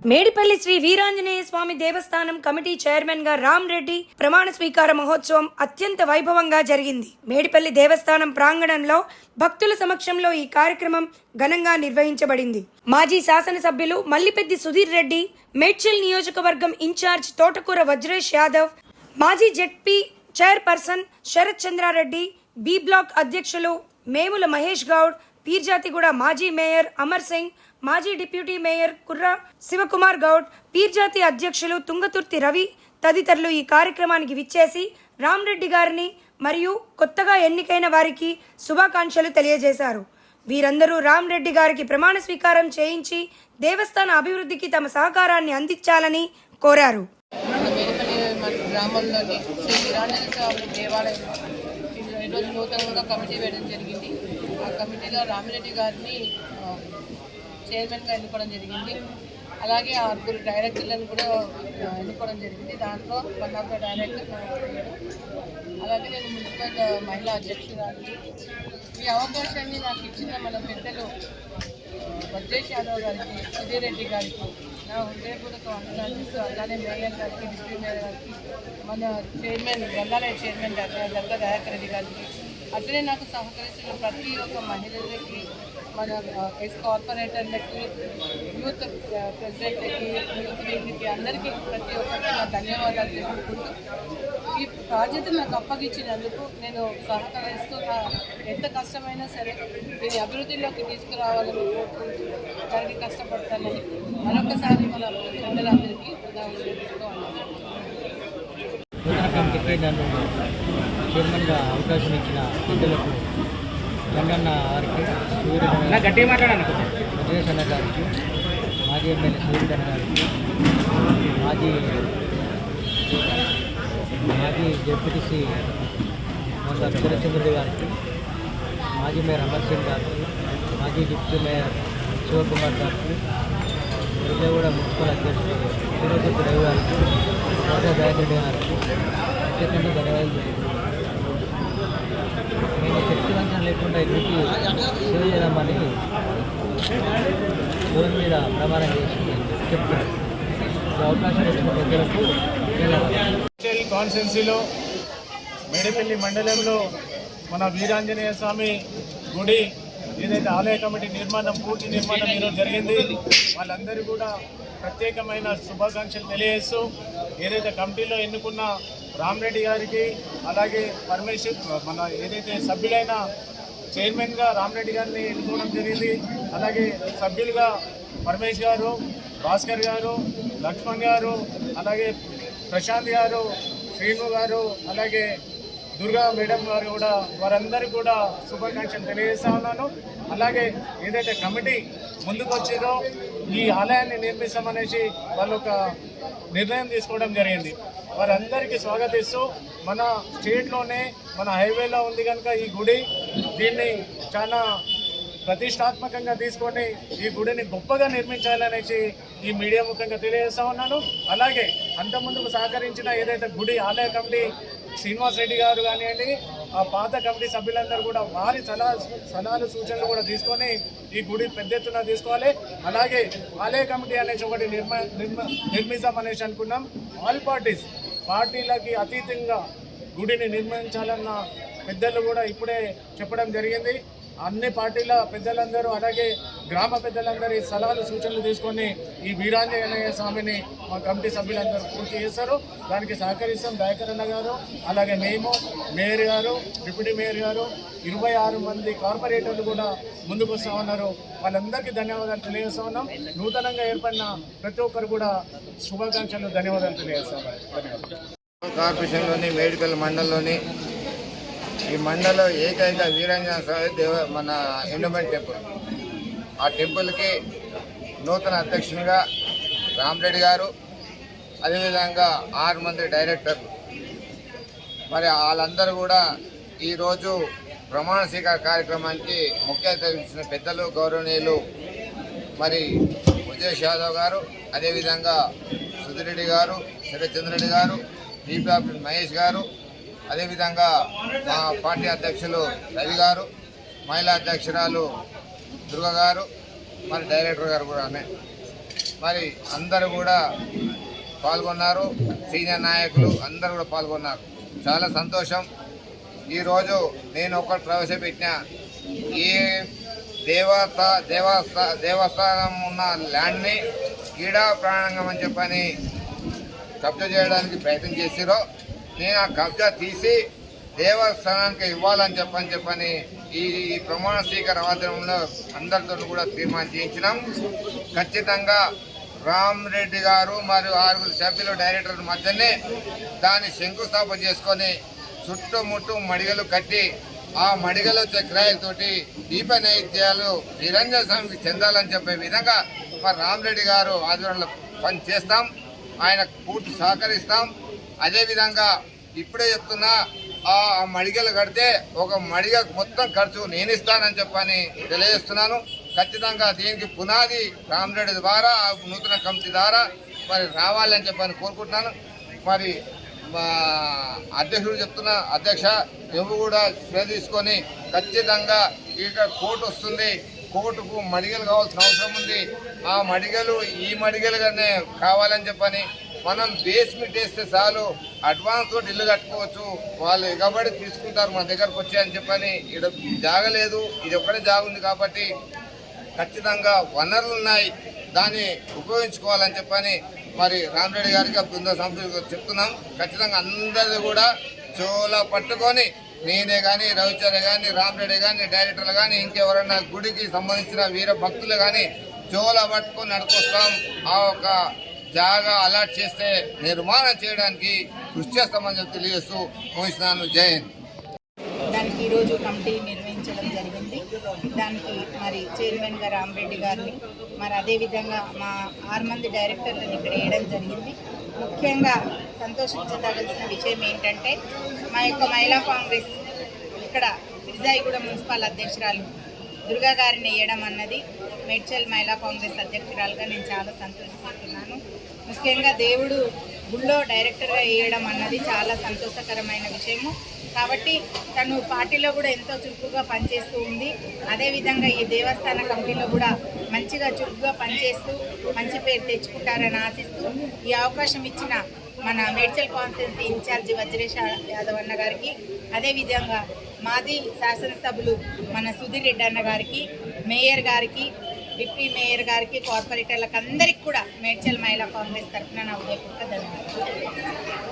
మేడిపల్లి శ్రీ వీరాంజనేయ స్వామి దేవస్థానం committee chairman గా రామ్ రెడ్డి ప్రమాణ స్వీకార మహోత్సవం అత్యంత వైభవంగా జరిగింది. మేడిపల్లి దేవస్థానం ప్రాంగణంలో భక్తుల సమక్షంలో ఈ కార్యక్రమం ఘనంగా నిర్వహించబడింది. మాజీ శాసనసభ్యులు మల్లిపెద్ది సుధీర్ రెడ్డి, మేడ్చల్ నియోజకవర్గం ఇన్ఛార్జ్ తోటకూర వజ్రేష్ యాదవ్, మాజీ ZP chairperson Sarath Chandra Reddy, B block అధ్యక్షులు మేముల మహేష్ గౌడ్, పీర్జాతిగూడ మాజీ మేయర్ అమర్ సింగ్, మాజీ డిప్యూటీ మేయర్ కుర్రా శివకుమార్ గౌడ్, పీర్జాతి అధ్యక్షులు తుంగతుర్తి రవి తదితరులు ఈ కార్యక్రమానికి విచ్చేసి రామ్ రెడ్డి గారిని మరియు కొత్తగా ఎన్నికైన వారికి శుభాకాంక్షలు తెలియజేశారు. వీరందరూ రామ్ రెడ్డి గారికి ప్రమాణ స్వీకారం చేయించి దేవస్థాన అభివృద్ధికి తమ సహకారాన్ని అందించాలని కోరారు. గ్రామంలోని శ్రీ వీరాంజనేయ స్వామి దేవాలయంలో ఈరోజు నూతనంగా కమిటీ వేయడం జరిగింది. ఆ కమిటీలో రామిరెడ్డి గారిని చైర్మన్గా ఎన్నుకోవడం జరిగింది. అలాగే ఆ 6 డైరెక్టర్లను కూడా ఎన్నుకోవడం జరిగింది. దాంట్లో వన్ ఆఫ్ ద డైరెక్టర్. అలాగే నేను మున్సిపల్ మహిళా అధ్యక్షురాలు. ఈ అవకాశాన్ని నాకు ఇచ్చిన మన పెద్దలు వజ్రేష్ యాదవ్ గారికి, సుధీర్ రెడ్డి గారికి నా హృదయపూర్వక వందనాలు చేస్తూ, అలానే మేయర్ గారికి, డిప్యూటీ మేయర్ గారికి, మన చైర్మన్ గ్రంథాలయ చైర్మన్ దర్గా దయాకర్ రెడ్డి గారికి, అట్లనే నాకు సహకరిస్తున్న ప్రతి ఒక్క మహిళలకి, మన ఎక్స్ కార్పొరేటర్లకి, యూత్ ప్రెసిడెంట్లకి, యూత్ వీళ్ళకి అందరికీ ప్రతి ఒక్కరికి నా ధన్యవాదాలు తెలుపుకుంటూ, ఈ బాధ్యత నాకు అప్పగించినందుకు నేను సహకరిస్తూ ఎంత కష్టమైనా సరే దీన్ని అభివృద్ధిలోకి తీసుకురావాలని కోరుకుంటూ దానికి కష్టపడతానని మరొకసారి మన ప్రజలందరికీ కమిటీకి నన్ను చైర్మన్గా అవకాశం ఇచ్చిన పెద్దలకు రంగన్న గారికి, వజ్రేష్ అన్న గారికి, మాజీ ఎమ్మెల్యే సూర్యుడు అన్న గారికి, మాజీ జెడ్పీటీసీ శరత్చంద్రుడి గారికి, మాజీ మేయర్ అమర్ సింగ్ గారికి, మాజీ డిప్యూటీ మేయర్ శివకుమార్ గారికి, విజయగూడ మున్సిపల్ అధ్యక్షుడు తిరుపతి రవి గారికి, దర్గా దయాకర్ రెడ్డి గారికి ప్రత్యేకంగా ధన్యవాదాలు తెలుపుతున్నాను. నేను శక్తివంచన లేకుండా ఇంటికి సేవ చేయమని దూరం మీద ప్రమాణం చేసి చెప్తున్నాను. అవకాశం ఇచ్చిన పెద్దలకు కాన్స్టిట్యున్సీలో మేడిపల్లి మండలంలో మన వీరాంజనేయ స్వామి గుడి ఏదైతే ఆలయ కమిటీ పూర్తి నిర్మాణం ఈరోజు జరిగింది. వాళ్ళందరూ కూడా ప్రత్యేకమైన శుభాకాంక్షలు తెలియజేస్తూ, ఏదైతే కమిటీలో ఎన్నుకున్న రామరెడ్డి గారికి, అలాగే మన ఏదైతే సభ్యులైన చైర్మన్గా రామరెడ్డి గారిని ఎన్నుకోవడం జరిగింది. అలాగే సభ్యులుగా పరమేష్ గారు, భాస్కర్ గారు, లక్ష్మణ్ గారు, అలాగే ప్రశాంత్ గారు, శ్రీను గారు, అలాగే దుర్గా మేడం గారు కూడా, వారందరికీ కూడా శుభాకాంక్షలు తెలియజేస్తా ఉన్నాను. అలాగే ఏదైతే కమిటీ ముందుకు వచ్చిందో ఈ ఆలయాన్ని నిర్మిస్తామనేసి వాళ్ళు ఒక నిర్ణయం తీసుకోవడం జరిగింది. వారందరికీ స్వాగతిస్తూ, మన స్టేట్లోనే మన హైవేలో ఉంది కనుక ఈ గుడి, దీన్ని చాలా ప్రతిష్టాత్మకంగా తీసుకొని ఈ గుడిని గొప్పగా నిర్మించాలనేసి ఈ మీడియా ముఖంగా తెలియజేస్తా ఉన్నాను. అలాగే అంతకుముందుకు సహకరించిన ఏదైతే గుడి ఆలయ కమిటీ శ్రీనివాస్ రెడ్డి గారు కానివ్వండి, ఆ పాత కమిటీ సభ్యులందరూ కూడా వారి సలహాలు సూచనలు కూడా తీసుకొని ఈ గుడి పెద్ద ఎత్తున తీసుకోవాలి. అలాగే ఆలయ కమిటీ అనేసి ఒకటి నిర్మిస్తామనేసి అనుకున్నాం. ఆల్ పార్టీలకి అతీతంగా గుడిని నిర్మించాలన్న పెద్దలు కూడా ఇప్పుడే చెప్పడం జరిగింది. అన్ని పార్టీల పెద్దలందరూ, అలాగే గ్రామ పెద్దలందరూ ఈ సలహాలు సూచనలు తీసుకొని ఈ వీరాంజనేయ స్వామిని మా కమిటీ సభ్యులందరూ పూర్తి చేస్తారు. దానికి సహకరిస్తాం దయాకర్ అన్న గారు, అలాగే మేము, మేయర్ గారు, డిప్యూటీ మేయర్ గారు, 26 మంది కార్పొరేటర్లు కూడా ముందుకు వస్తూ ఉన్నారు. వాళ్ళందరికీ ధన్యవాదాలు తెలియజేస్తూ ఉన్నాం. నూతనంగా ఏర్పడిన ప్రతి ఒక్కరు కూడా శుభాకాంక్షలు, ధన్యవాదాలు తెలియజేస్తాం. కార్పొరేషన్లోని మేడిపల్లి మండలంలోని ఈ మండలం ఏకైక వీరాంజనేయ స్వామి మన ఎండోమెంట్ టెంపుల్, ఆ టెంపుల్కి నూతన అధ్యక్షునిగా రామరెడ్డి గారు, అదేవిధంగా 6 మంది డైరెక్టర్లు, మరి వాళ్ళందరూ కూడా ఈరోజు ప్రమాణ స్వీకార కార్యక్రమానికి ముఖ్య అతిథి పెద్దలు గౌరవనీయులు మరి వజ్రేష్ యాదవ్ గారు, అదేవిధంగా సుధీర్ రెడ్డి గారు, శరత్ చంద్రెడ్డి గారు, బి మహేష్ గారు, అదేవిధంగా మా పార్టీ అధ్యక్షులు రవి గారు, మహిళా అధ్యక్షురాలు దుర్గా గారు, మరి డైరెక్టర్ గారు కూడా మరి అందరూ కూడా పాల్గొన్నారు. సీనియర్ నాయకులు అందరూ కూడా పాల్గొన్నారు. చాలా సంతోషం. ఈరోజు నేను ఒకటి ప్రవేశపెట్టిన ఏ దేవస్థానం ఉన్న ల్యాండ్ని క్రీడా ప్రాణంగం అని చెప్పని కబ్జా చేయడానికి ప్రయత్నం చేసిరో నేను ఆ కబ్జా తీసి దేవస్థానానికి ఇవ్వాలని చెప్పని ఈ ప్రమాణ స్వీకార ఆధ్వర్యంలో అందరితో కూడా తీర్మానం చేయించినాం. ఖచ్చితంగా రామ్ రెడ్డి గారు మరియు 6 సభ్యులు డైరెక్టర్ మధ్యనే దాన్ని శంకుస్థాపన చేసుకొని చుట్టుముట్టు మడిగలు కట్టి ఆ మడిగలు చక్రాయలతోటి దీప నైవేద్యాలు నిరంజన స్వామికి చెందాలని చెప్పే విధంగా మరి రామ్ రెడ్డి గారు ఆధ్వర్యంలో పని చేస్తాం. ఆయన పూర్తి సహకరిస్తాం. అదేవిధంగా ఇప్పుడే చెప్తున్నా ఆ మడిగలు కడితే ఒక మడిగ మొత్తం ఖర్చు నేను ఇస్తానని చెప్పని తెలియజేస్తున్నాను. ఖచ్చితంగా దీనికి పునాది రామరెడ్డి ద్వారా నూతన కమిటీ ద్వారా మరి రావాలని చెప్పని కోరుకుంటున్నాను. మరి అధ్యక్షుడు చెప్తున్నా, అధ్యక్ష నువ్వు కూడా శ్రద్ధ తీసుకొని ఖచ్చితంగా ఇక్కడ కోర్టు వస్తుంది, కోర్టుకు మడిగలు కావాల్సిన అవసరం ఉంది. ఆ మడిగలు ఈ మడిగలుగానే కావాలని చెప్పని మనం బేస్మెంట్ వేస్తే చాలు అడ్వాన్స్ తోటి ఇల్లు కట్టుకోవచ్చు, వాళ్ళు ఎగబడి తీసుకుంటారు మన దగ్గరకు వచ్చి అని చెప్పని. ఇక్కడ జాగలేదు, ఇది ఒక్కడే జాగ ఉంది కాబట్టి ఖచ్చితంగా వనరులు ఉన్నాయి, దాన్ని ఉపయోగించుకోవాలని చెప్పని మరి రామరెడ్డి గారికి బృంద సంస్థలు చెప్తున్నాం. ఖచ్చితంగా అందరూ కూడా చోలా పట్టుకొని నేనే కానీ రవిచంద్ర కానీ రామరెడ్డి కానీ డైరెక్టర్లు కానీ ఇంకెవరైనా గుడికి సంబంధించిన వీర భక్తులు కానీ చోలా పట్టుకొని నడుకొస్తాం. ఆ ఒక జాగా అలాట్ చేస్తే నిర్మాణం చేయడానికి కృషి చేస్తామని చెప్పి తెలియజేస్తూ ముగిస్తున్నాను. జై హింద్. దానికి ఈరోజు కమిటీ నిర్వహించడం జరిగింది. దానికి మరి చైర్మన్గా రామరెడ్డి గారిని మరి అదేవిధంగా మా 6 మంది డైరెక్టర్లను ఇక్కడ వేయడం జరిగింది. ముఖ్యంగా సంతోషించదలసిన విషయం ఏంటంటే మా యొక్క మహిళా కాంగ్రెస్ ఇక్కడ ఫిర్జాయిగూడ మున్సిపల్ అధ్యక్షురాలు దుర్గా గారిని వేయడం అన్నది మేడ్చల్ మహిళా కాంగ్రెస్ అధ్యక్షురాలుగా నేను చాలా సంతోషిస్తున్నాను. ముఖ్యంగా దేవుడు గుళ్ళో డైరెక్టర్గా వేయడం అన్నది చాలా సంతోషకరమైన విషయము. కాబట్టి తను పార్టీలో కూడా ఎంతో చురుకుగా పనిచేస్తూ ఉంది. అదేవిధంగా ఈ దేవస్థాన కమిటీలో కూడా మంచిగా చురుకుగా పనిచేస్తూ మంచి పేరు తెచ్చుకుంటారని ఆశిస్తూ ఈ అవకాశం ఇచ్చిన మన మేడ్చల్ కాన్స్టిట్యున్సీ ఇన్ఛార్జి వజ్రేష్ యాదవ్ అన్న గారికి, అదేవిధంగా మాజీ శాసనసభ్యులు మన సుధీర్ రెడ్డి అన్న గారికి, మేయర్ గారికి, డిప్యూటీ మేయర్ గారికి, కార్పొరేటర్లకు అందరికీ కూడా మేడ్చల్ మహిళా కాంగ్రెస్ తరఫున నా ఉదయపూర్వక ధన్యవాదాలు.